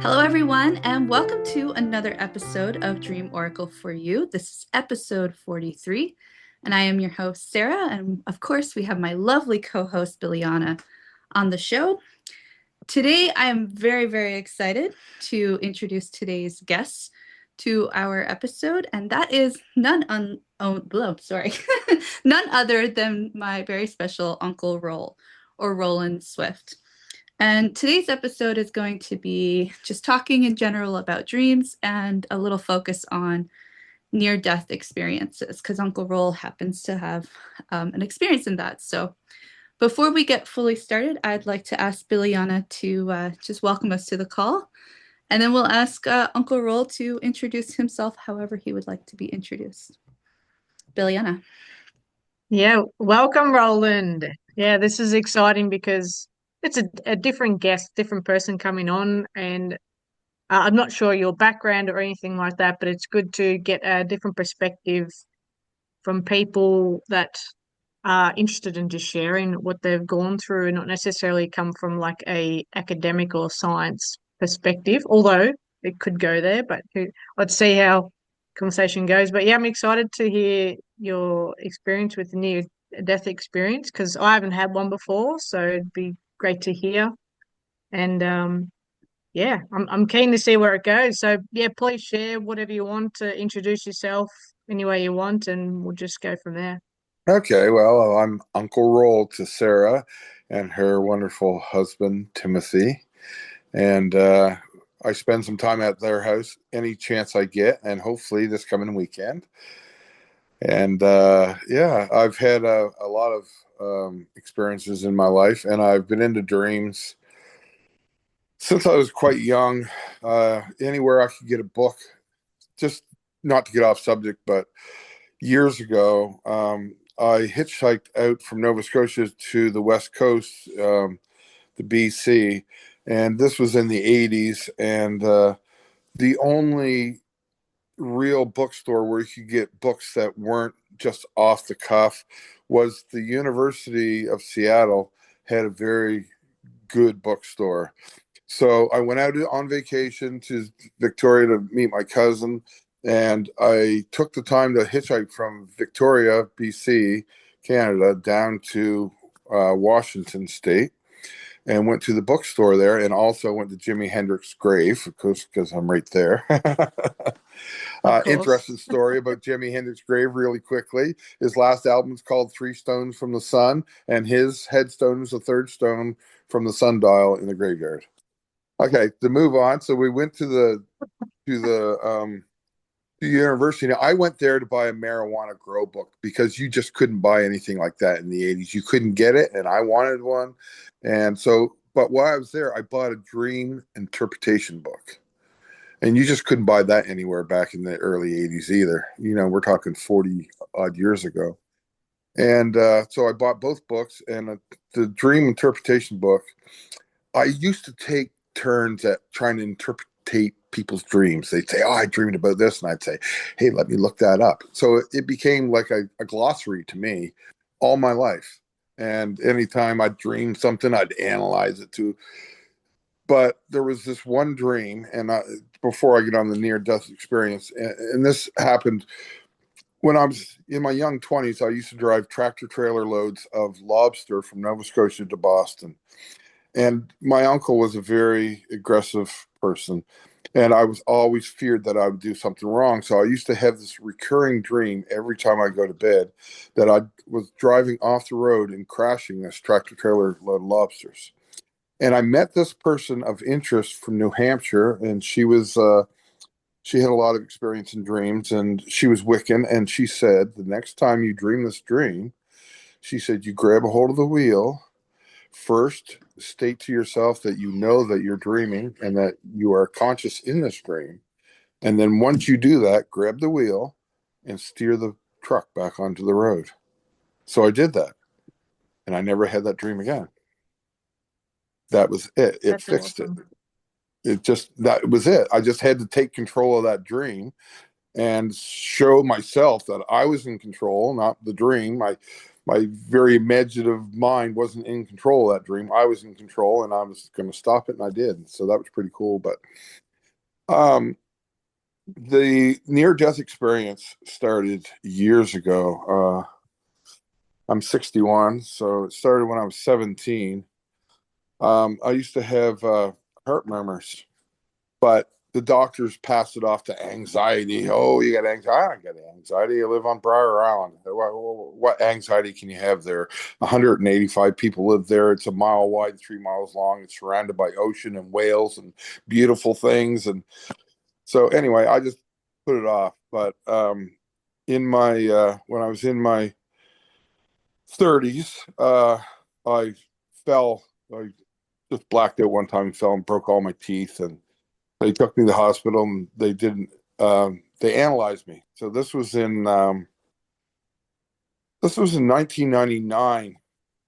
Hello, everyone, and welcome to another episode of Dream Oracle for You. This is episode 43, and I am your host, Sarah. And of course, we have my lovely co host, Biljana, on the show. Today, I am very, very excited to introduce today's guests to our episode, and that is none other than my very special Uncle Roland Swift. And today's episode is going to be just talking in general about dreams and a little focus on near death experiences because Uncle Roll happens to have an experience in that. So before we get fully started, I'd like to ask Biljana to just welcome us to the call. And then we'll ask Uncle Roll to introduce himself however he would like to be introduced. Biljana. Yeah, welcome, Roland. Yeah, this is exciting because it's a different guest, different person coming on, and I'm not sure your background or anything like that, but it's good to get a different perspective from people that are interested in just sharing what they've gone through and not necessarily come from like a academic or science perspective, although it could go there, but let's see how conversation goes. But yeah, I'm excited to hear your experience with the near death experience because I haven't had one before, so it'd be great to hear. And yeah, I'm keen to see where it goes. So yeah, please share whatever you want to introduce yourself any way you want, and we'll just go from there. Okay, well, I'm Uncle Roll to Sarah and her wonderful husband, Timothy. And I spend some time at their house any chance I get, and hopefully this coming weekend. And yeah, I've had a lot of experiences in my life, and I've been into dreams since I was quite young. Anywhere I could get a book, just not to get off subject, but years ago, I hitchhiked out from Nova Scotia to the West Coast, the BC, and this was in the 80s. And the only real bookstore where you could get books that weren't just off the cuff was the University of Seattle had a very good bookstore. So I went out on vacation to Victoria to meet my cousin, and I took the time to hitchhike from Victoria, BC, Canada, down to Washington State, and went to the bookstore there, and also went to Jimi Hendrix's grave, of course, because I'm right there. Of course. Interesting story about Jimi Hendrix's grave, really quickly. His last album is called Three Stones from the Sun, and his headstone is the third stone from the sundial in the graveyard. Okay, to move on. So we went to the university. Now, I went there to buy a marijuana grow book because you just couldn't buy anything like that in the 80s. You couldn't get it, and I wanted one. And so, but while I was there, I bought a dream interpretation book. And you just couldn't buy that anywhere back in the early 80s either. You know, we're talking 40 odd years ago. And so I bought both books, and the dream interpretation book, I used to take turns at trying to interpret people's dreams. They'd say, "Oh, I dreamed about this," and I'd say, "Hey, let me look that up." So it became like a glossary to me all my life. And anytime I dreamed something, I'd analyze it too. But there was this one dream, and before I get on the near death experience, and this happened when I was in my young 20s. I used to drive tractor trailer loads of lobster from Nova Scotia to Boston. And my uncle was a very aggressive person. And I was always feared that I would do something wrong. So I used to have this recurring dream every time I go to bed that I was driving off the road and crashing this tractor trailer load of lobsters. And I met this person of interest from New Hampshire, and she had a lot of experience in dreams, and she was Wiccan. And she said, the next time you dream this dream, she said, you grab a hold of the wheel. First, state to yourself that you know that you're dreaming and that you are conscious in this dream. And then once you do that, grab the wheel and steer the truck back onto the road. So I did that, and I never had that dream again. That was it. It That's fixed it. awesome. It just, that was it. I just had to take control of that dream and show myself that I was in control, not the dream. my very imaginative mind wasn't in control of that dream. I was in control, and I was going to stop it, and I did. So that was pretty cool. But um, the near-death experience started years ago. I'm 61, so it started when I was 17. I used to have heart murmurs, but the doctors passed it off to anxiety. Oh, you got anxiety? I don't get anxiety. I live on Briar Island. What anxiety can you have there? 185 people live there. It's a mile wide, 3 miles long. It's surrounded by ocean and whales and beautiful things. And so, anyway, I just put it off. But in my when I was in my 30s, I fell. I just blacked out one time and fell and broke all my teeth, and they took me to the hospital, and they didn't. They analyzed me. So this was in 1999.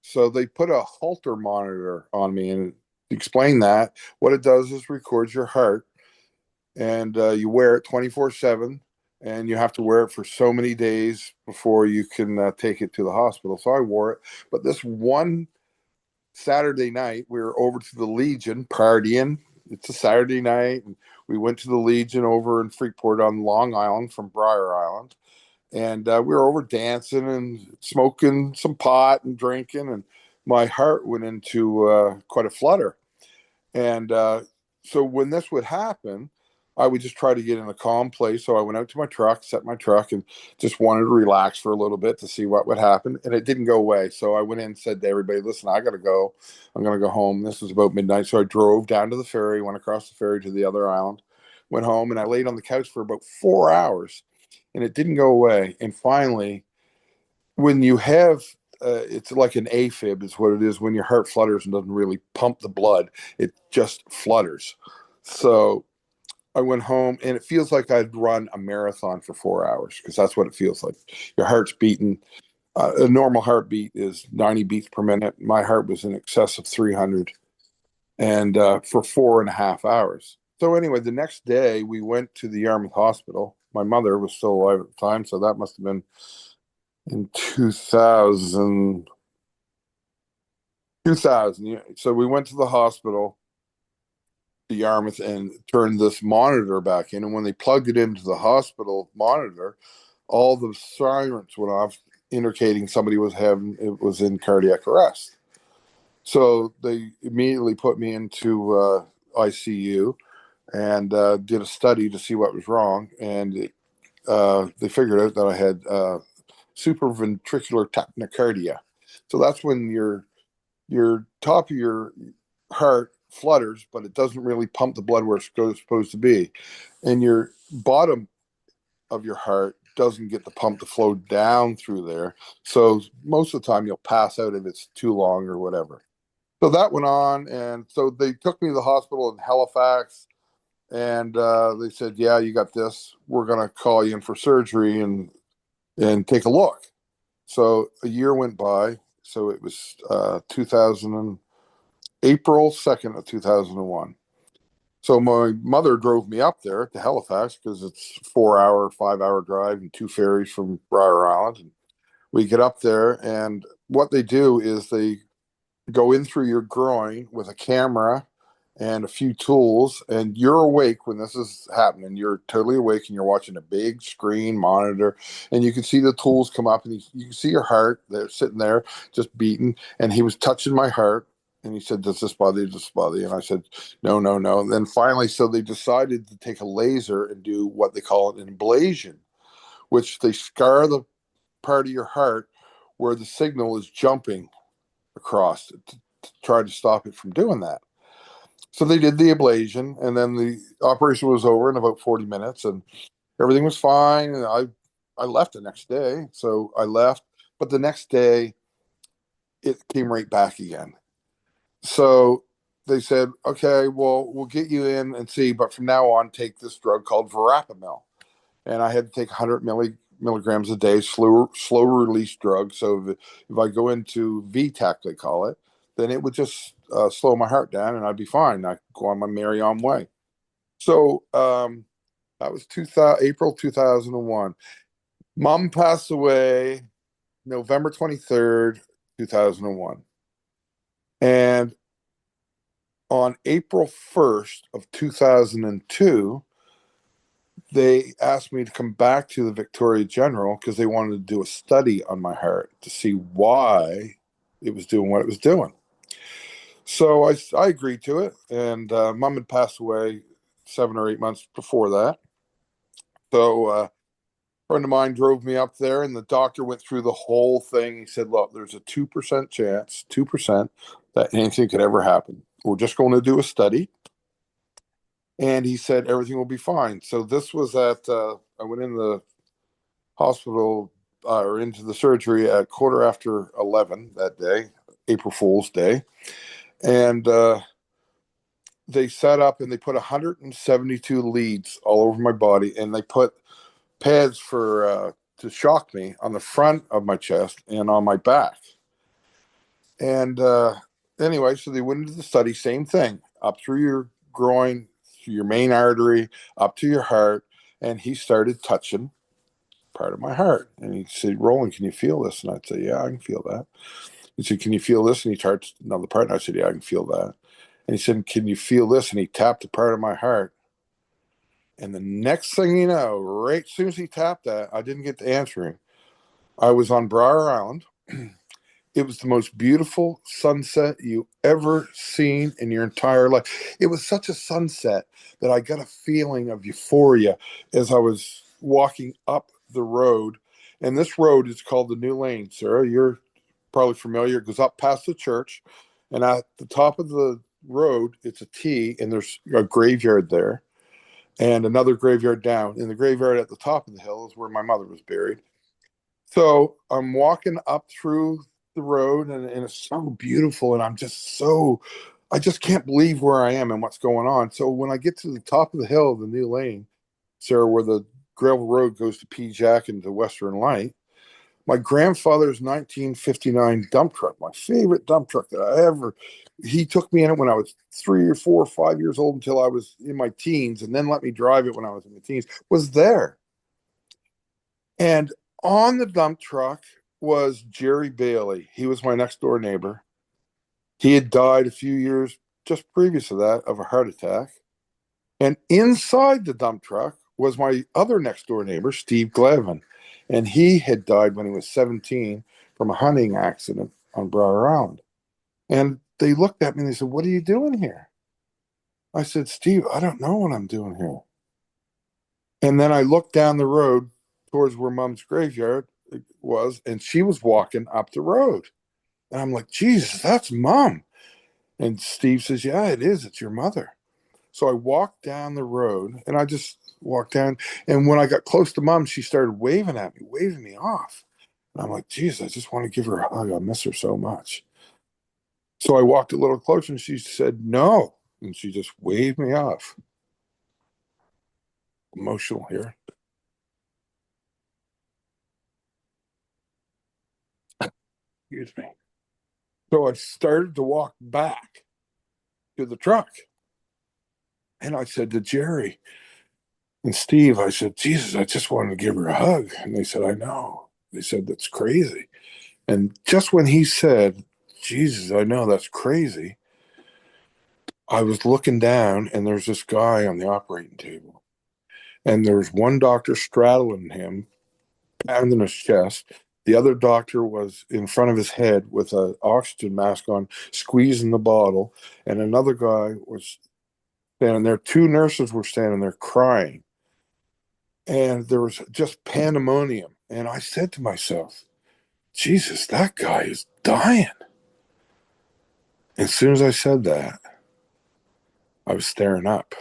So they put a Holter monitor on me, and to explain that, what it does is records your heart, and you wear it 24/7, and you have to wear it for so many days before you can take it to the hospital. So I wore it, but this one Saturday night, we were over to the Legion partying. It's a Saturday night, and we went to the Legion over in Freeport on Long Island from Briar Island. And we were over dancing and smoking some pot and drinking. And my heart went into quite a flutter. And so when this would happen, I would just try to get in a calm place. So I went out to my truck, set my truck, and just wanted to relax for a little bit to see what would happen. And it didn't go away. So I went in and said to everybody, listen, I got to go. I'm going to go home. This was about midnight. So I drove down to the ferry, went across the ferry to the other island, went home, and I laid on the couch for about 4 hours, and it didn't go away. And finally, when you have it's like an AFib is what it is when your heart flutters and doesn't really pump the blood. It just flutters. So I went home, and it feels like I'd run a marathon for 4 hours, because that's what it feels like. Your heart's beating. A normal heartbeat is 90 beats per minute. My heart was in excess of 300, and for 4.5 hours. So anyway, the next day we went to the Yarmouth Hospital. My mother was still alive at the time, so that must have been in 2000. So we went to the hospital, the Yarmouth, and turned this monitor back in. And when they plugged it into the hospital monitor, all the sirens went off, indicating somebody was in cardiac arrest. So they immediately put me into ICU and did a study to see what was wrong. And they figured out that I had supraventricular tachycardia. So that's when your top of your heart flutters, but it doesn't really pump the blood where it's supposed to be, and your bottom of your heart doesn't get the pump to flow down through there. So most of the time you'll pass out if it's too long or whatever. So that went on, and so they took me to the hospital in Halifax, and they said, "Yeah, you got this. We're gonna call you in for surgery and take a look." So a year went by. So it was 2000 and April 2nd of 2001. So my mother drove me up there to Halifax, because it's 4 hour, 5 hour drive and two ferries from Briar Island. And we get up there, and what they do is they go in through your groin with a camera and a few tools, and you're awake when this is happening. You're totally awake, and you're watching a big screen monitor, and you can see the tools come up, and you can see your heart. They're sitting there just beating, and he was touching my heart, and he said, "Does this bother you? Does this bother you?" And I said, "No, no, no." And then finally, so they decided to take a laser and do what they call an ablation, which they scar the part of your heart where the signal is jumping across to try to stop it from doing that. So they did the ablation, and then the operation was over in about 40 minutes, and everything was fine. And I left the next day. So I left, but the next day it came right back again. So they said, "Okay, well, we'll get you in and see, but from now on, take this drug called verapamil." And I had to take 100 milligrams a day, slow release drug. So if I go into VTAC, they call it, then it would just slow my heart down, and I'd be fine. I'd go on my merry on way. So that was April 2001. Mom passed away November 23rd, 2001. And on April 1st of 2002, they asked me to come back to the Victoria General because they wanted to do a study on my heart to see why it was doing what it was doing. So I agreed to it, and Mom had passed away 7 or 8 months before that. So a friend of mine drove me up there, and the doctor went through the whole thing. He said, "Look, there's a 2% chance, 2%, that anything could ever happen. We're just going to do a study." And he said everything will be fine. So this was I went in the hospital or into the surgery at 11:15 that day, April Fool's Day. And they set up and they put 172 leads all over my body, and they put pads for to shock me on the front of my chest and on my back. And anyway, so they went into the study, same thing, up through your groin, through your main artery, up to your heart. And he started touching part of my heart. And he said, "Roland, can you feel this?" And I'd say, "Yeah, I can feel that." He said, "Can you feel this?" And he touched another part. And I said, "Yeah, I can feel that." And he said, "Can you feel this?" And he tapped a part of my heart. And the next thing you know, right as soon as he tapped that, I didn't get to answering. I was on Briar Island. It was the most beautiful sunset you ever seen in your entire life. It was such a sunset that I got a feeling of euphoria as I was walking up the road. And this road is called the New Lane, Sarah. You're probably familiar. It goes up past the church. And at the top of the road, it's a T, and there's a graveyard there and another graveyard down. In the graveyard at the top of the hill is where my mother was buried. So I'm walking up through the road, and it's so beautiful, and I just can't believe where I am and what's going on. So when I get to the top of the hill, the New Lane, Sarah, where the gravel road goes to P Jack and to Western Light, my grandfather's 1959 dump truck, my favorite dump truck that I ever, he took me in it when I was 3 or 4 or 5 years old until I was in my teens, and then let me drive it when I was in my teens, was there. And on the dump truck was Jerry Bailey. He was my next door neighbor. He had died a few years just previous to that of a heart attack. And inside the dump truck was my other next door neighbor, Steve Glavin. And he had died when he was 17 from a hunting accident on Briar Island. And they looked at me and they said, "What are you doing here?" I said, "Steve, I don't know what I'm doing here." And then I looked down the road towards where Mom's graveyard was, and she was walking up the road. And I'm like, "Jesus, that's Mom." And Steve says, "Yeah, it is. It's your mother." So I walked down the road, and I just walked down. And when I got close to Mom, she started waving at me, waving me off. And I'm like, "Jesus, I just want to give her a hug. I miss her so much." So I walked a little closer, and she said, "No." And she just waved me off. Emotional here. Excuse me. So I started to walk back to the truck. And I said to Jerry and Steve, I said, "Jesus, I just wanted to give her a hug." And they said, "I know." They said, "That's crazy." And just when he said, "Jesus, I know, that's crazy," I was looking down, and there's this guy on the operating table. And there's one doctor straddling him, pounding his chest. The other doctor was in front of his head with an oxygen mask on, squeezing the bottle. And another guy was standing there. Two nurses were standing there crying. And there was just pandemonium. And I said to myself, "Jesus, that guy is dying." As soon as I said that, I was staring up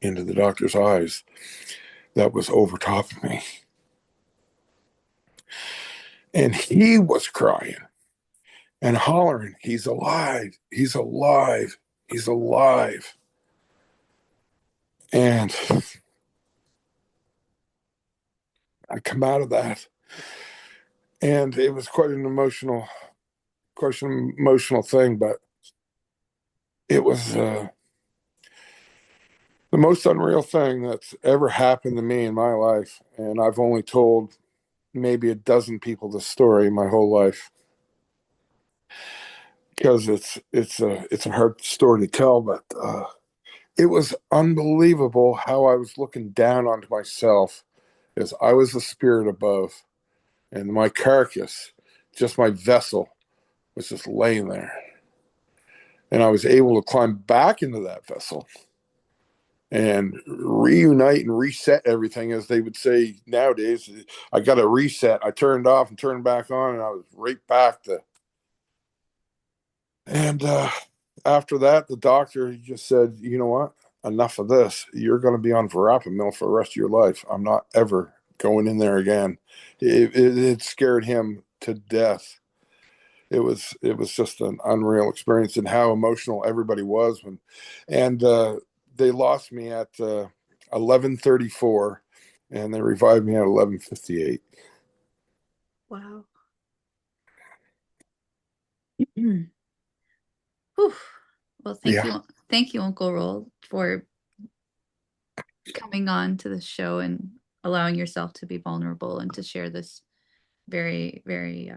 into the doctor's eyes that was over top of me. And he was crying and hollering, "He's alive. He's alive. He's alive." And I come out of that, and it was quite an emotional thing, but it was the most unreal thing that's ever happened to me in my life. And I've only told maybe a dozen people this story my whole life, because it's a hard story to tell, but it was unbelievable how I was looking down onto myself as I was the spirit above, and my carcass, just my vessel, was just laying there. And I was able to climb back into that vessel and reunite and reset everything, as they would say nowadays. I got a reset. I turned off and turned back on, and I was right back to. And after that, the doctor just said, "You know what? Enough of this. You're going to be on verapamil for the rest of your life. I'm not ever going in there again." It scared him to death. It was just an unreal experience, and how emotional everybody was when, and they lost me at 11:34, and they revived me at 11:58. Wow. Whew. Well, Yeah. thank you, Uncle Roll, for coming on to the show and allowing yourself to be vulnerable and to share this very, very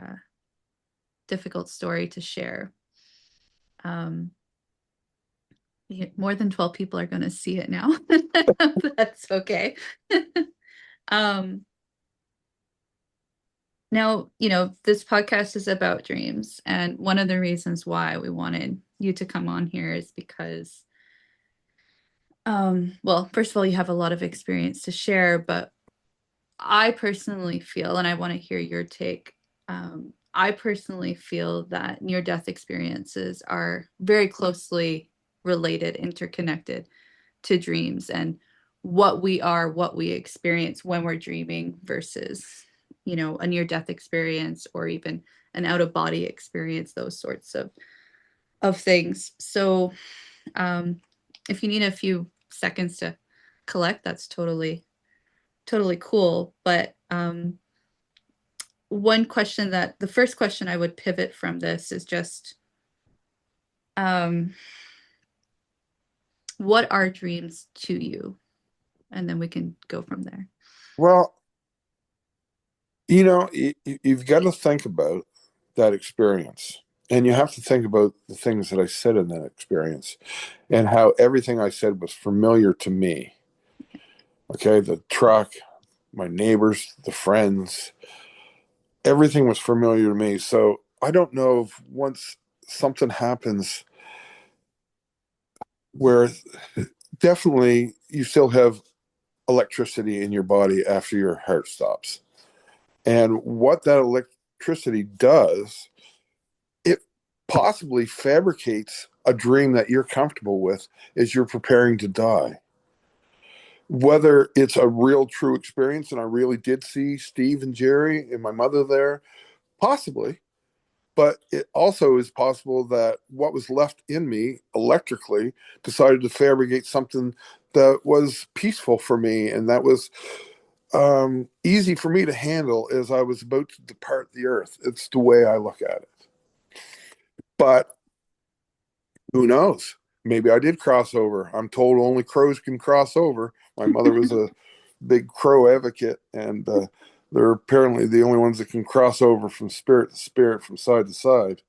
difficult story to share. More than 12 people are going to see it now. That's okay. um, Now, this podcast is about dreams. And one of the reasons why we wanted you to come on here is because, well, first of all, you have a lot of experience to share, but I personally feel, and I want to hear your take, I personally feel that near-death experiences are very closely related, interconnected to dreams, and what we are, what we experience when we're dreaming versus, a near-death experience or even an out-of-body experience, those sorts of things. So if you need a few seconds to collect, that's totally cool. But the first question I would pivot from this is just, what are dreams to you? And then we can go from there. Well, you've got to think about that experience, and you have to think about the things that I said in that experience, and how everything I said was familiar to me. Okay, the truck, my neighbors, the friends, everything was familiar to me. So I don't know if once something happens where, definitely you still have electricity in your body after your heart stops. And what that electricity does, it possibly fabricates a dream that you're comfortable with as you're preparing to die. Whether it's a real true experience, and I really did see Steve and Jerry and my mother there, possibly. But it also is possible that what was left in me electrically decided to fabricate something that was peaceful for me, and that was easy for me to handle as I was about to depart the earth. It's the way I look at it. But who knows? Maybe I did cross over. I'm told only crows can cross over. My mother was a big crow advocate, and they're apparently the only ones that can cross over from spirit to spirit, from side to side.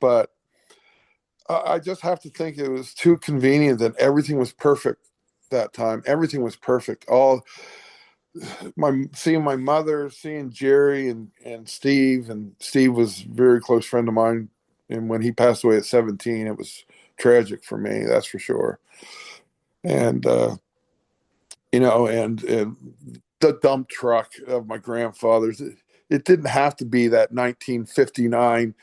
But I just have to think it was too convenient that everything was perfect that time. Everything was perfect. All seeing my mother, seeing Jerry and Steve, and Steve was a very close friend of mine. And when he passed away at 17, it was tragic for me, that's for sure. And and the dump truck of my grandfather's. It didn't have to be that 1959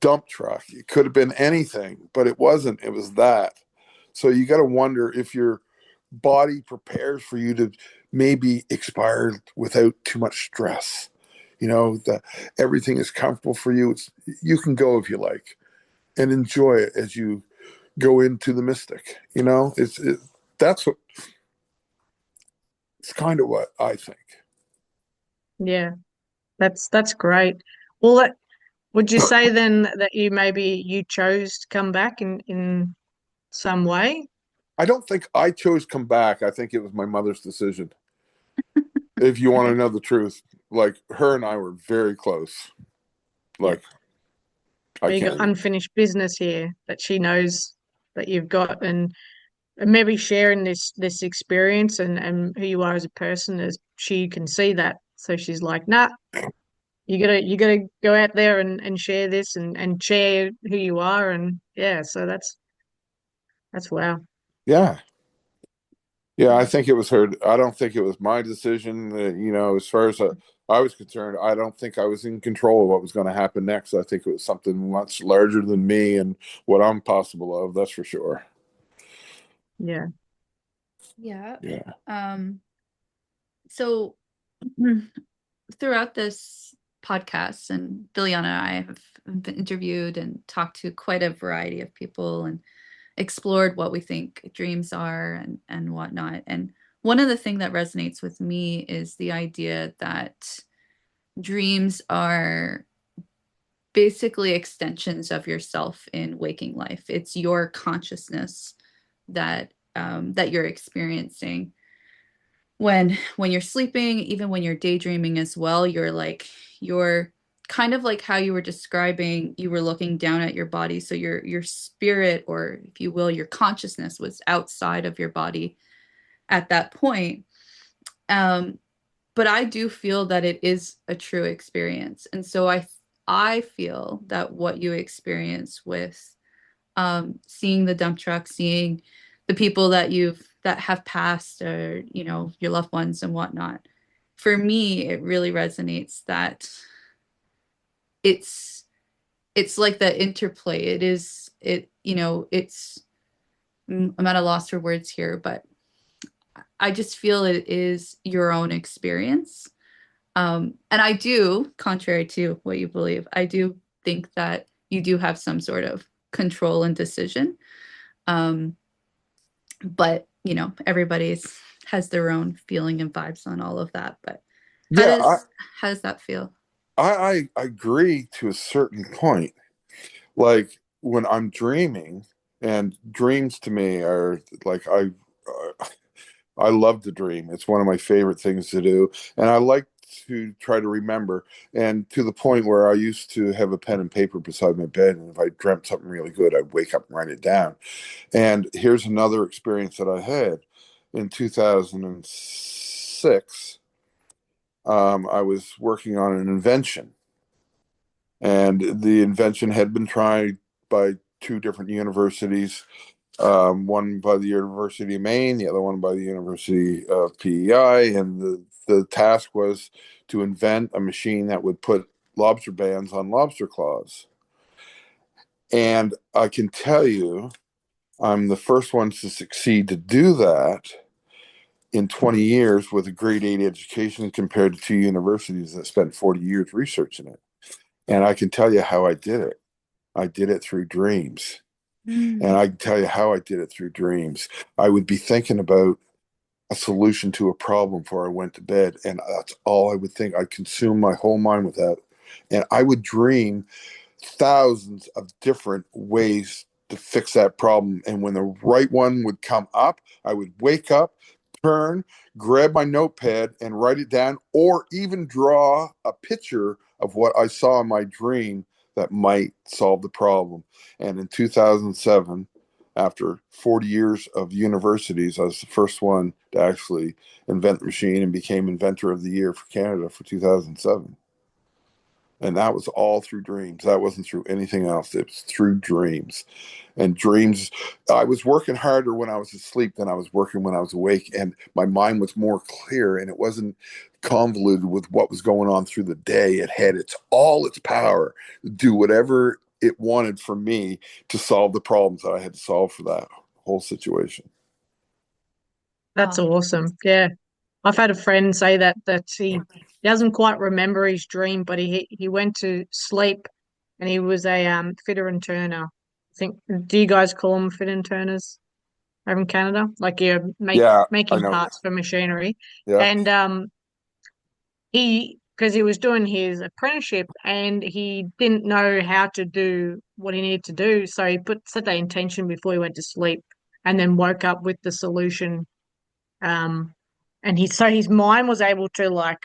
dump truck. It could have been anything, but it wasn't. It was that. So you got to wonder if your body prepares for you to maybe expire without too much stress. That everything is comfortable for you. You can go if you like, and enjoy it as you go into the mystic. That's what it's kind of what I think. Yeah, that's great. Well, would you say then that you chose to come back in some way? I don't think I chose to come back. I think it was my mother's decision. If you want to know the truth, like her and I were very close. Yeah. Like I You got can't. unfinished business here that she knows that you've got, and maybe sharing this experience and who you are as a person, as she can see that. So she's like, nah, you gotta go out there and share this and share who you are. And yeah, so that's wow. Yeah. Yeah, I think it was her. I don't think it was my decision. As far as I was concerned, I don't think I was in control of what was going to happen next. I think it was something much larger than me and what I'm possible of. That's for sure. Yeah. Yeah. Yeah. So throughout this podcast, and Biljana and I have been interviewed and talked to quite a variety of people and explored what we think dreams are and whatnot. And one of the things that resonates with me is the idea that dreams are basically extensions of yourself in waking life. It's your consciousness that you're experiencing when you're sleeping, even when you're daydreaming as well. You're kind of like how you were describing, you were looking down at your body, so your spirit, or if you will, your consciousness was outside of your body at that point. um but I do feel that it is a true experience, and so I feel that what you experience with seeing the dump truck, seeing the people that have passed, or your loved ones and whatnot. For me, it really resonates that it's it's like the interplay. It is it you know it's I'm at a loss for words here, but I just feel it is your own experience. And I do, contrary to what you believe, I do think that you do have some sort of control and decision. Um, but everybody's has their own feeling and vibes on all of that. But how Yeah, does how does that feel? I agree to a certain point. Like when I'm dreaming, and dreams to me are like I love to dream. It's one of my favorite things to do, and I like to try to remember. And to the point where I used to have a pen and paper beside my bed, and if I dreamt something really good, I'd wake up and write it down. And here's another experience that I had in 2006. I was working on an invention, and the invention had been tried by two different universities, one by the University of Maine, the other one by the University of PEI. And the task was to invent a machine that would put lobster bands on lobster claws. And I can tell you, I'm the first one to succeed to do that in 20 years with a grade 8 education, compared to two universities that spent 40 years researching it. And I can tell you how I did it. I did it through dreams. And Mm. I can tell you how I did it through dreams. I would be thinking about a solution to a problem before I went to bed, and that's all I would think. I'd consume my whole mind with that. And I would dream thousands of different ways to fix that problem. And when the right one would come up, I would wake up, turn, grab my notepad, and write it down, or even draw a picture of what I saw in my dream that might solve the problem. And in 2007, after 40 years of universities, I was the first one to actually invent the machine and became inventor of the year for Canada for 2007. And that was all through dreams. That wasn't through anything else. It was through dreams. And dreams, I was working harder when I was asleep than I was working when I was awake. And my mind was more clear, and it wasn't convoluted with what was going on through the day. It had its power to do whatever it wanted for me to solve the problems that I had to solve for that whole situation. That's Oh, awesome. Yeah. I've had a friend say that he doesn't quite remember his dream, but he went to sleep and he was a fitter and turner. I think, do you guys call them fitter and turners over in Canada? Like you're Yeah, I making know. parts for machinery. Yeah. And because he was doing his apprenticeship and he didn't know how to do what he needed to do, so he set that intention before he went to sleep and then woke up with the solution. Um, and his mind was able to, like,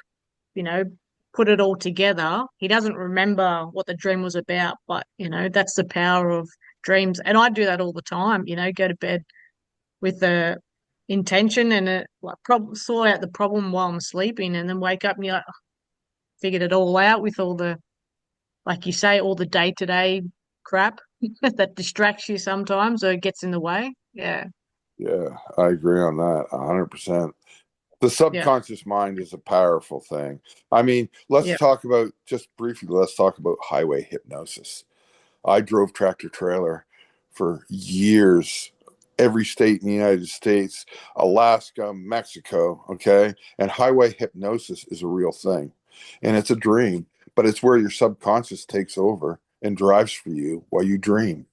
you know, put it all together. He doesn't remember what the dream was about, but that's the power of dreams. And I do that all the time. Go to bed with the intention and like sort out the problem while I'm sleeping, and then wake up and you're like, figured it all out with all the, like you say, all the day to day crap that distracts you sometimes or gets in the way. Yeah. Yeah, I agree on that 100%. The Yeah. subconscious mind is a powerful thing. I mean, let's Yeah. talk about, just briefly, let's talk about highway hypnosis. I drove tractor trailer for years, every state in the United States, Alaska, Mexico, okay? And highway hypnosis is a real thing. And it's a dream, but it's where your subconscious takes over and drives for you while you dream.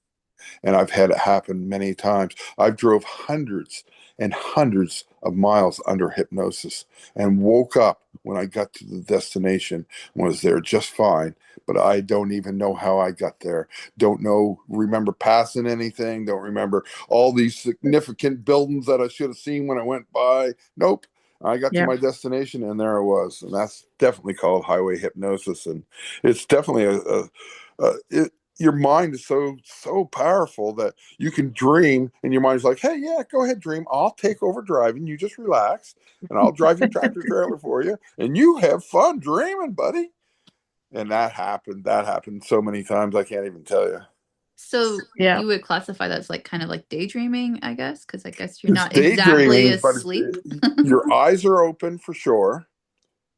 And I've had it happen many times. I've drove hundreds and hundreds of miles under hypnosis and woke up when I got to the destination and was there just fine. But I don't even know how I got there. Don't know, remember passing anything. Don't remember all these significant buildings that I should have seen when I went by. Nope. I got to Yeah. my destination and there I was. And that's definitely called highway hypnosis. And it's definitely your mind is so powerful that you can dream and your mind's like, hey, yeah, go ahead, dream, I'll take over driving, you just relax and I'll drive your tractor trailer for you and you have fun dreaming, buddy. And that happened so many times I can't even tell you. So Yeah. you would classify that as like kind of like daydreaming, I guess, because I guess you're It's not exactly daydreaming, but asleep. your eyes are open for sure.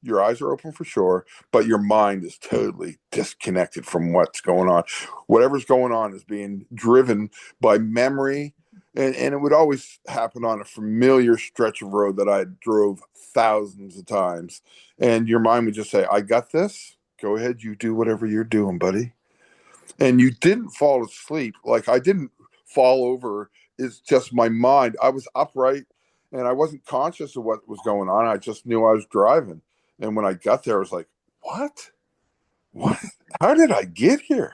Your eyes are open for sure, but your mind is totally disconnected from what's going on. Whatever's going on is being driven by memory. And it would always happen on a familiar stretch of road that I drove thousands of times. And your mind would just say, I got this. Go ahead. You do whatever you're doing, buddy. And you didn't fall asleep. Like I didn't fall over. It's just my mind. I was upright and I wasn't conscious of what was going on. I just knew I was driving. And when I got there, I was like, what? What? How did I get here?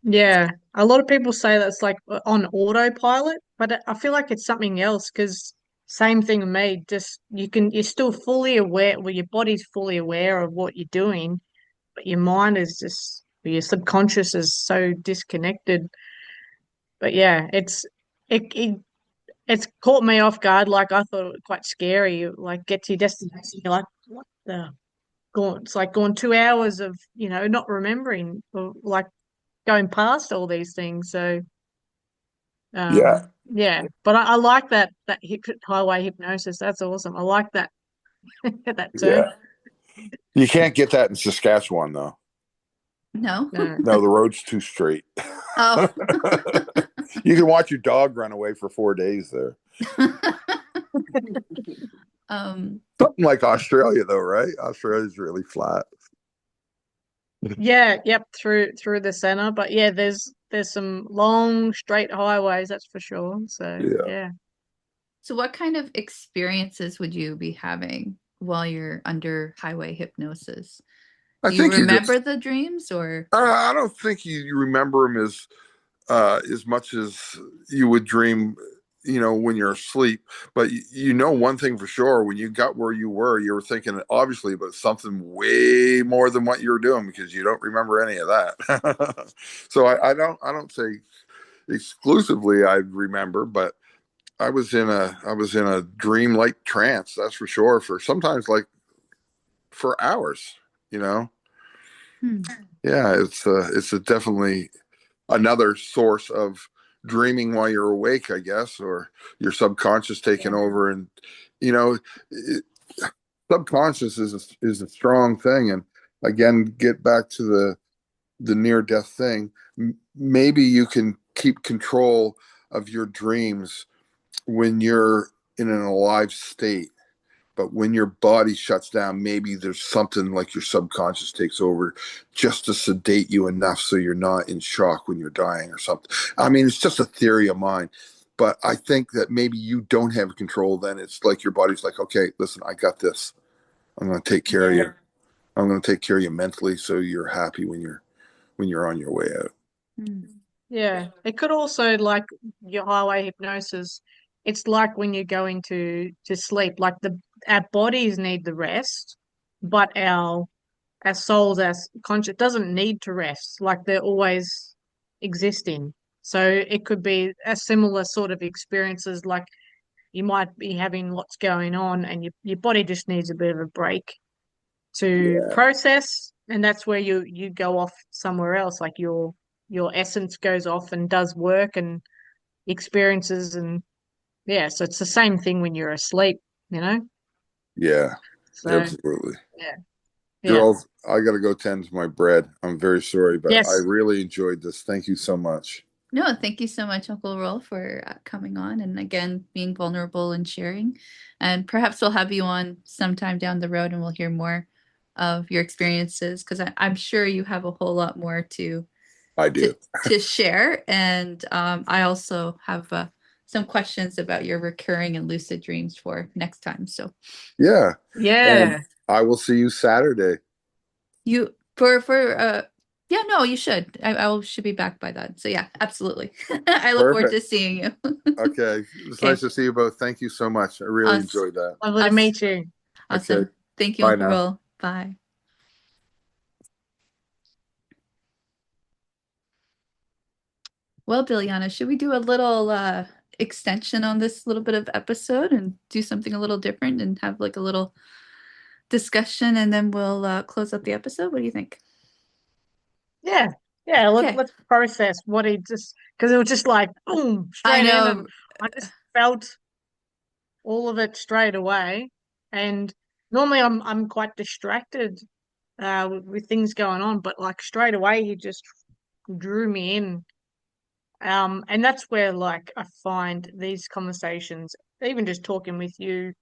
Yeah. A lot of people say that's like on autopilot, but I feel like it's something else because same thing with me. Just you're still fully aware, well, your body's fully aware of what you're doing, but your mind is just, your subconscious is so disconnected. But yeah, it it's caught me off guard. Like I thought it was quite scary. Like get to your destination, you're like, what the? Going, it's like going 2 hours of not remembering, or like going past all these things. So Yeah. yeah, but I like that highway hypnosis. That's awesome. I like that that term. Yeah. You can't get that in Saskatchewan, though. No. No. No, the road's too straight. Oh. You can watch your dog run away for 4 days there. um Something like Australia, though, right? Australia's really flat. Yeah, yep, through the center. But yeah, there's some long straight highways, that's for sure. So Yeah. yeah. so what kind of experiences would you be having while you're under highway hypnosis? I Do you think you remember just, the dreams or I don't think you remember them as much as you would dream, when you're asleep. But you know one thing for sure: when you got where you were thinking obviously about something way more than what you were doing because you don't remember any of that. So I don't say exclusively I remember, but I was in a dream-like trance. That's for sure. For sometimes like for hours, you know. hmm. Yeah, it's definitely another source of dreaming while you're awake, I guess, or your subconscious taking Yeah. over. And you know, it, subconscious is a strong thing. And again, get back to the near death thing. Maybe you can keep control of your dreams when you're in an alive state. But when your body shuts down, maybe there's something like your subconscious takes over just to sedate you enough so you're not in shock when you're dying or something. I mean, it's just a theory of mine. But I think that maybe you don't have control then. It's like your body's like, okay, listen, I got this. I'm going to take care of Yeah. you. I'm going to take care of you mentally so you're happy when you're on your way out. Hmm. Yeah. It could also, like your highway hypnosis, it's like when you're going to sleep, like our bodies need the rest, but our souls, our conscious doesn't need to rest. Like they're always existing. So it could be a similar sort of experiences. Like you might be having lots going on, and your body just needs a bit of a break to Yeah. process, and that's where you go off somewhere else. Like your essence goes off and does work and experiences, and yeah. So it's the same thing when you're asleep, you know. Yeah. So Absolutely. yeah, yeah. Girls, I got to go tend to my bread. I'm very sorry, but I Yes. really enjoyed this. Thank you so much. No, thank you so much, Uncle Roll, for coming on and again being vulnerable and sharing. And perhaps we'll have you on sometime down the road and we'll hear more of your experiences because I'm sure you have a whole lot more I to do. to share. And I also have some questions about your recurring and lucid dreams for next time. So Yeah. And Yeah. I will see you Saturday. you for yeah, no, you should. Should be back by then. So yeah, absolutely. I look forward Perfect. to seeing you. Okay. It's nice Okay. to see you both. Thank you so much. I really Awesome. enjoyed that. Lovely to meet you. Okay. Awesome. Thank you, Bye Uncle now. Roll. Bye. Well, Biljana, should we do a little extension on this little bit of episode and do something a little different and have like a little discussion and then we'll close up the episode? What do you think? Yeah. Yeah. Okay. Let's process what he just, because it was just like boom I straight in, and know. I just felt all of it straight away. And normally I'm quite distracted with things going on, but like straight away he just drew me in. And that's where like I find these conversations, even just talking with you,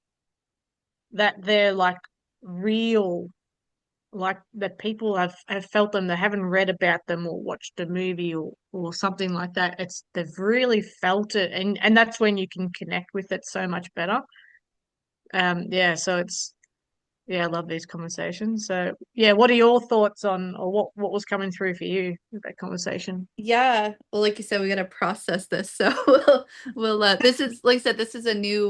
that they're like real, like that people have felt them. They haven't read about them or watched a movie or something like that. It's they've really felt it, and that's when you can connect with it so much better. Yeah, so it's yeah, I love these conversations. So yeah, what are your thoughts on, or what was coming through for you with that conversation? Yeah. Well, like you said, we got to process this. So we'll this is like I said, this is a new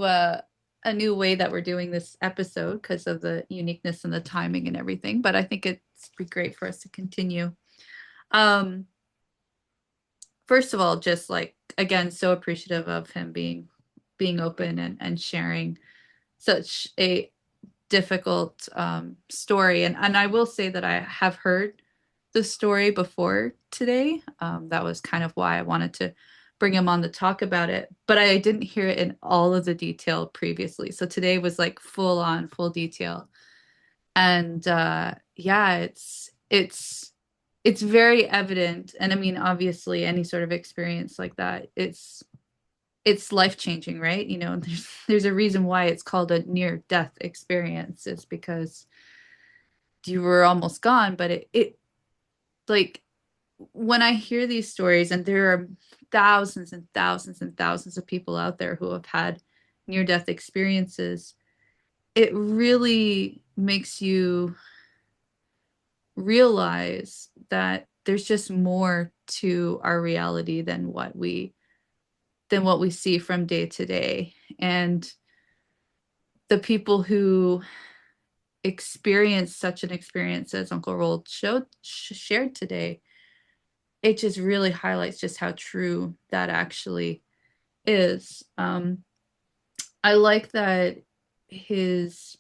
way that we're doing this episode because of the uniqueness and the timing and everything. But I think it's be great for us to continue. Um, First of all, just like again, so appreciative of him being open and sharing such a difficult story. And I will say that I have heard the story before today. That was kind of why I wanted to bring him on to talk about it, but I didn't hear it in all of the detail previously. So today was like full on, full detail. And yeah, it's very evident. And I mean, obviously, any sort of experience like that, it's life changing, right? You know, there's a reason why it's called a near death experience. Is because you were almost gone, but it like when I hear these stories, and there are thousands and thousands and thousands of people out there who have had near death experiences, it really makes you realize that there's just more to our reality than what we see from day to day. And the people who experience such an experience as Uncle Rold shared today, it just really highlights just how true that actually is. I like that his,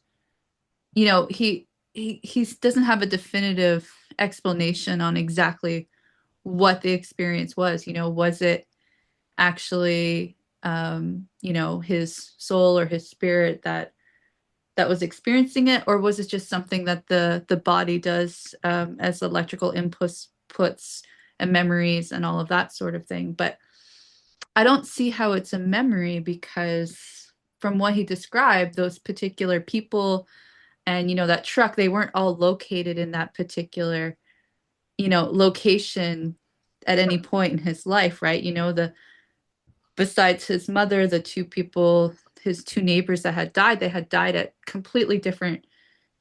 you know, he doesn't have a definitive explanation on exactly what the experience was. You know, was it actually, you know, his soul or his spirit that was experiencing it, or was it just something that the body does as electrical inputs puts and memories and all of that sort of thing? But I don't see how it's a memory because from what he described, those particular people and you know that truck, they weren't all located in that particular you know location at any point in his life, right? You know, the besides his mother, the two people, his two neighbors that had died, they had died at completely different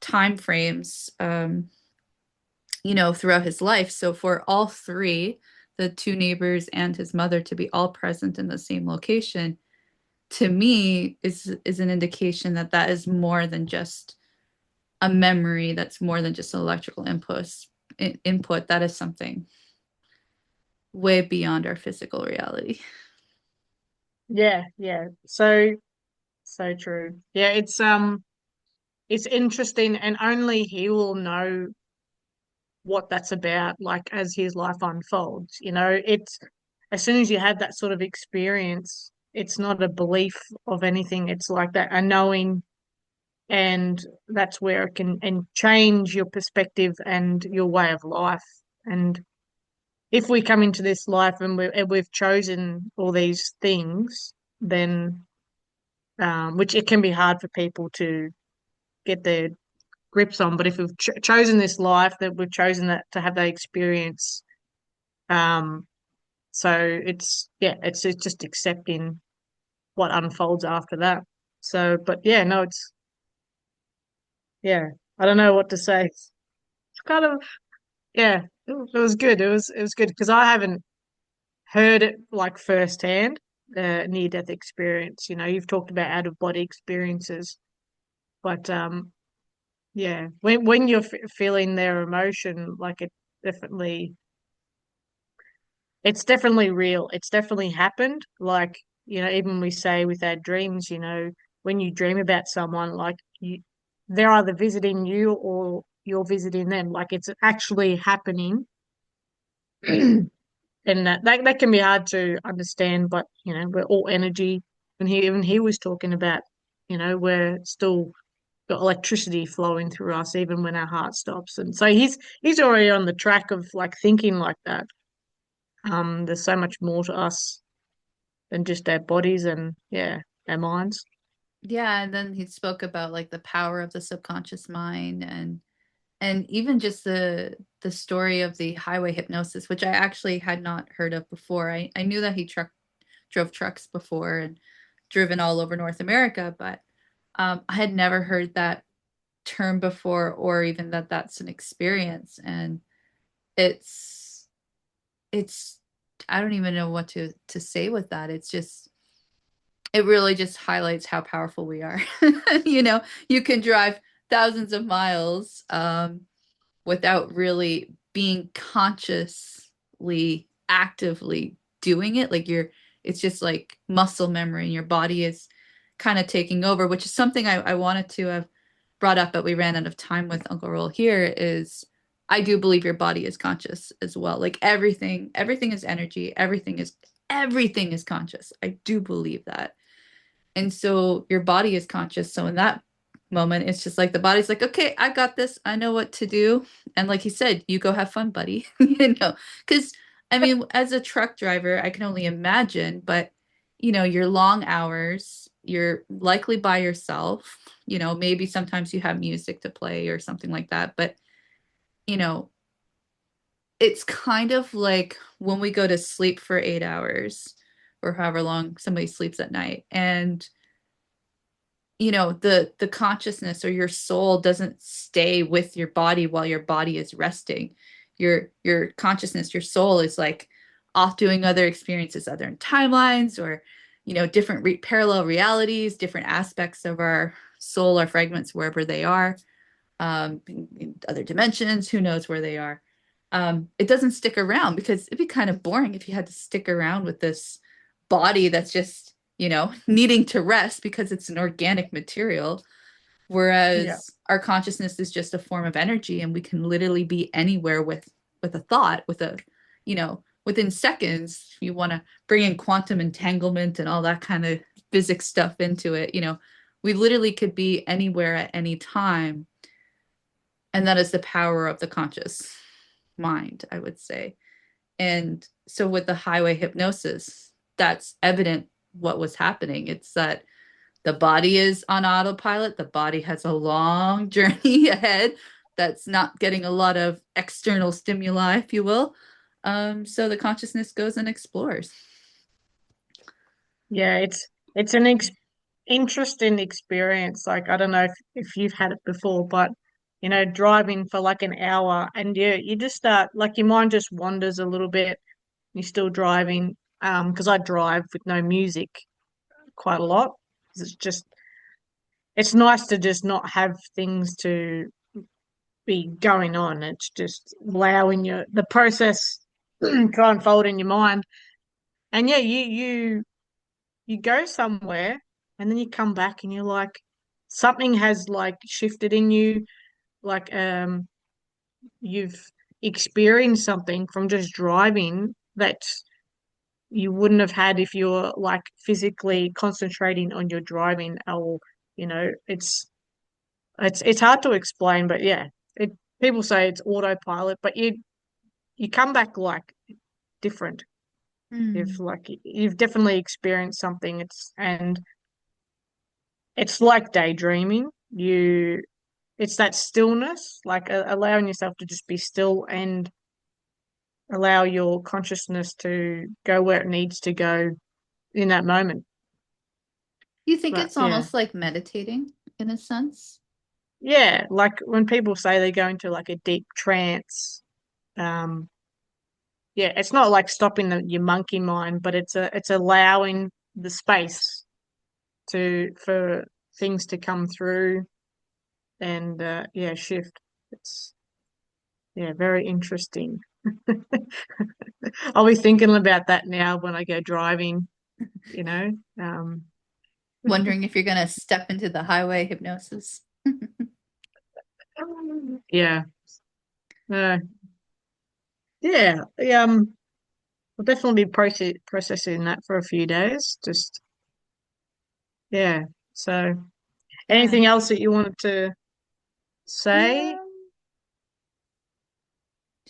time frames, you know, throughout his life. So for all three, the two neighbors and his mother, to be all present in the same location, to me is an indication that that is more than just a memory that's more than just an electrical input. That is something way beyond our physical reality. Yeah, yeah. So true. Yeah, it's interesting, and only he will know what that's about, like as his life unfolds. It's as soon as you have that sort of experience, it's not a belief of anything. It's like that, a knowing, and that's where it can and change your perspective and your way of life. And if we come into this life and we've chosen all these things, then which it can be hard for people to get their grips on. But if we've chosen this life, that we've chosen that to have that experience, um, so it's just accepting what unfolds after that. So, but yeah, no, yeah, I don't know what to say. It's kind of yeah, it was good. It was good because I haven't heard it like firsthand, near death experience. You've talked about out of body experiences, but yeah, when you're feeling their emotion, like definitely, it's definitely real. It's definitely happened. Like, even we say with our dreams, when you dream about someone, like they're either visiting you or you're visiting them. Like it's actually happening. And that can be hard to understand, but we're all energy. And even he was talking about, we're still got electricity flowing through us even when our heart stops. And so he's already on the track of like thinking like that. There's so much more to us than just our bodies and yeah, our minds. Yeah, and then he spoke about like the power of the subconscious mind, and even just the story of the highway hypnosis, which I actually had not heard of before. I knew that he drove trucks before and driven all over North America, but I had never heard that term before, or even that that's an experience. And it's it's I don't even know what to say with that. It's just it really just highlights how powerful we are. You can drive thousands of miles without really being consciously actively doing it. Like it's just like muscle memory and your body is kind of taking over, which is something I wanted to have brought up, but we ran out of time with Uncle Roll here. Is I do believe your body is conscious as well. Like everything is energy, everything is conscious. I do believe that. And so your body is conscious. So in that moment, it's just like the body's like, okay, I got this. I know what to do. And like he said, you go have fun, buddy. Because I mean, as a truck driver, I can only imagine, but your long hours, you're likely by yourself. Maybe sometimes you have music to play or something like that. But, you know, it's kind of like when we go to sleep for 8 hours or however long somebody sleeps at night. And the consciousness or your soul doesn't stay with your body while your body is resting. Your consciousness, your soul is like off doing other experiences, other timelines, or different parallel realities, different aspects of our soul or fragments wherever they are, in other dimensions. Who knows where they are? It doesn't stick around because it'd be kind of boring if you had to stick around with this body that's just needing to rest because it's an organic material, Yeah, whereas our consciousness is just a form of energy, and we can literally be anywhere with a thought, within seconds. If you want to bring in quantum entanglement and all that kind of physics stuff into it, we literally could be anywhere at any time, and that is the power of the conscious mind, I would say. And so with the highway hypnosis, that's evident what was happening. It's that the body is on autopilot, the body has a long journey ahead that's not getting a lot of external stimuli, if you will. So the consciousness goes and explores. yeah, it's an interesting experience. Like I don't know if you've had it before, but driving for like an hour and you just start like your mind just wanders a little bit. You're still driving, because I drive with no music quite a lot. 'Cause it's just it's nice to just not have things to be going on. It's just allowing the process to unfold in your mind. And yeah, you go somewhere and then you come back and you're like something has like shifted in you, like you've experienced something from just driving that you wouldn't have had if you're like physically concentrating on your driving, or it's hard to explain, but yeah, it people say it's autopilot, but you come back like different. Hmm. You've definitely experienced something. It's like daydreaming. It's that stillness, like allowing yourself to just be still and allow your consciousness to go where it needs to go in that moment. You think But it's yeah, almost like meditating in a sense? yeah, like when people say they go into like a deep trance, um, yeah, it's not like stopping your monkey mind, but it's allowing the space for things to come through and yeah, shift. It's yeah, very interesting. I'll be thinking about that now when I go driving, you know. Um, Wondering if you're going to step into the highway hypnosis. yeah, uh, yeah, I'll definitely be processing that for a few days. Just yeah. So, Yeah. anything else that you wanted to say? Um,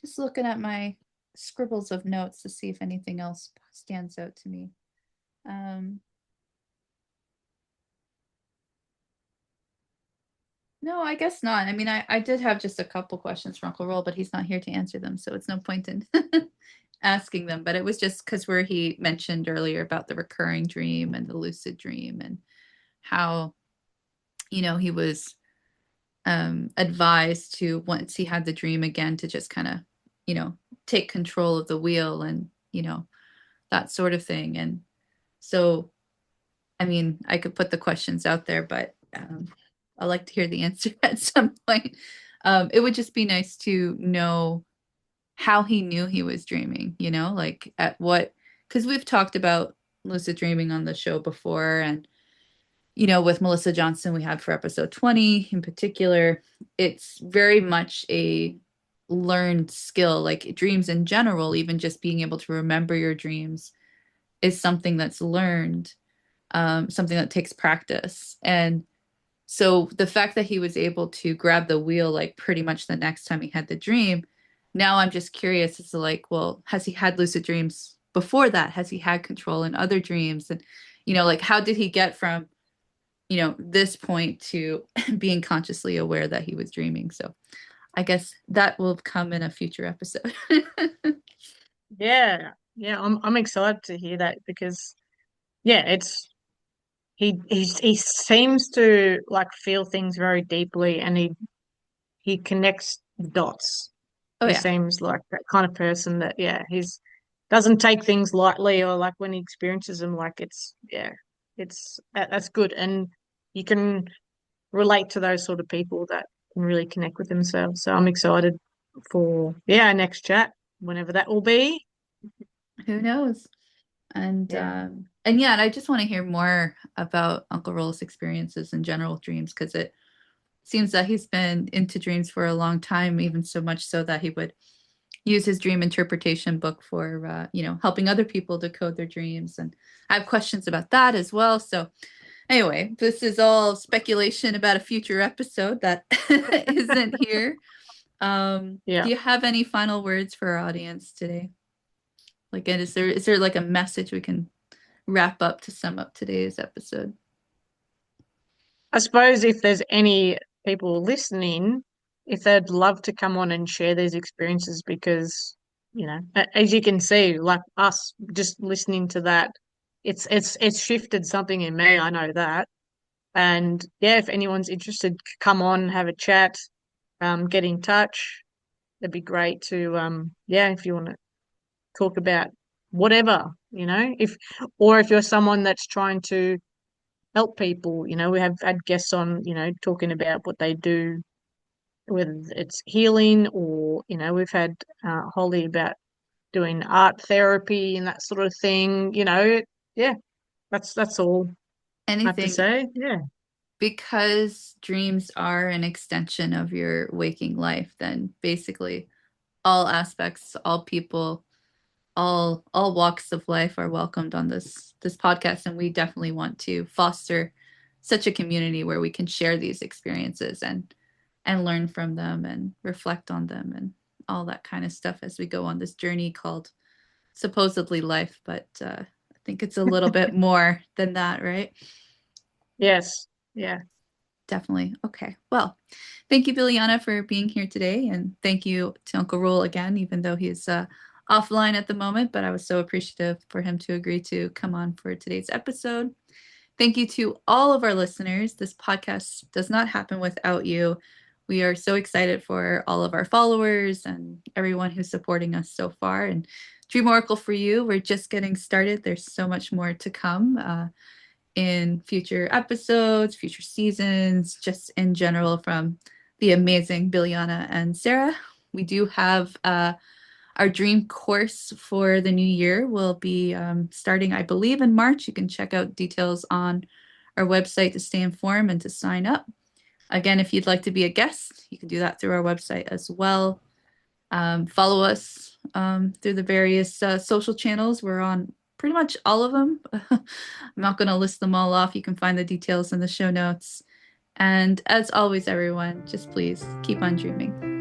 just looking at my scribbles of notes to see if anything else stands out to me. Um, no, I guess not. I mean, I did have just a couple questions for Uncle Roll, but he's not here to answer them, so it's no point in asking them. But it was just because where he mentioned earlier about the recurring dream and the lucid dream and how, he was advised to, once he had the dream again, to just kind of, you know, take control of the wheel and, that sort of thing. And so, I mean, I could put the questions out there, but I'd like to hear the answer at some point. It would just be nice to know how he knew he was dreaming, like at what, because we've talked about lucid dreaming on the show before. And, with Melissa Johnson, we had for episode 20 in particular, it's very much a learned skill, like dreams in general, even just being able to remember your dreams is something that's learned, something that takes practice. And so the fact that he was able to grab the wheel like pretty much the next time he had the dream, now I'm just curious as to like, well, has he had lucid dreams before that? Has he had control in other dreams? And, like how did he get from, this point to being consciously aware that he was dreaming? So I guess that will come in a future episode. Yeah, yeah, I'm excited to hear that because yeah, it's he seems to like feel things very deeply, and he connects the dots. Oh He yeah. seems like that kind of person that yeah, he's doesn't take things lightly, or like when he experiences them, like it's yeah, that's good, and you can relate to those sort of people that can really connect with themselves. So I'm excited for yeah, our next chat, whenever that will be. Who knows? And Yeah. yeah, and I just want to hear more about Uncle Roll's experiences in general with dreams, because it seems that he's been into dreams for a long time, even so much so that he would use his dream interpretation book for helping other people decode their dreams. And I have questions about that as well. So anyway, this is all speculation about a future episode that isn't here. Yeah. Do you have any final words for our audience today? Like, and is there like a message we can wrap up to sum up today's episode? I suppose if there's any people listening, if they'd love to come on and share these experiences, because, as you can see, like us just listening to that, it's shifted something in me. I know that. And yeah, if anyone's interested, come on, have a chat, get in touch. It'd be great to yeah, if you want to talk about whatever, if or if you're someone that's trying to help people. We have had guests on, talking about what they do, whether it's healing or, we've had Holly about doing art therapy and that sort of thing. Yeah, that's all I have to Anything, say. Yeah. because dreams are an extension of your waking life, then basically all aspects, all people, all walks of life are welcomed on this podcast, and we definitely want to foster such a community where we can share these experiences and learn from them and reflect on them and all that kind of stuff as we go on this journey called supposedly life, but I think it's a little bit more than that, right? Yes. Yeah. Definitely. Okay. Well, thank you, Biljana, for being here today. And thank you to Uncle Roll again, even though he's offline at the moment. But I was so appreciative for him to agree to come on for today's episode. Thank you to all of our listeners. This podcast does not happen without you. We are so excited for all of our followers and everyone who's supporting us so far. And Dream Oracle for you, we're just getting started. There's so much more to come. In future episodes, future seasons, just in general from the amazing Biljana and Sarah. We do have our dream course for the new year will be starting, I believe, in March. You can check out details on our website to stay informed and to sign up. Again, if you'd like to be a guest, you can do that through our website as well. Follow us through the various social channels. We're on pretty much all of them. I'm not going to list them all off. You can find the details in the show notes. And as always, everyone, just please keep on dreaming.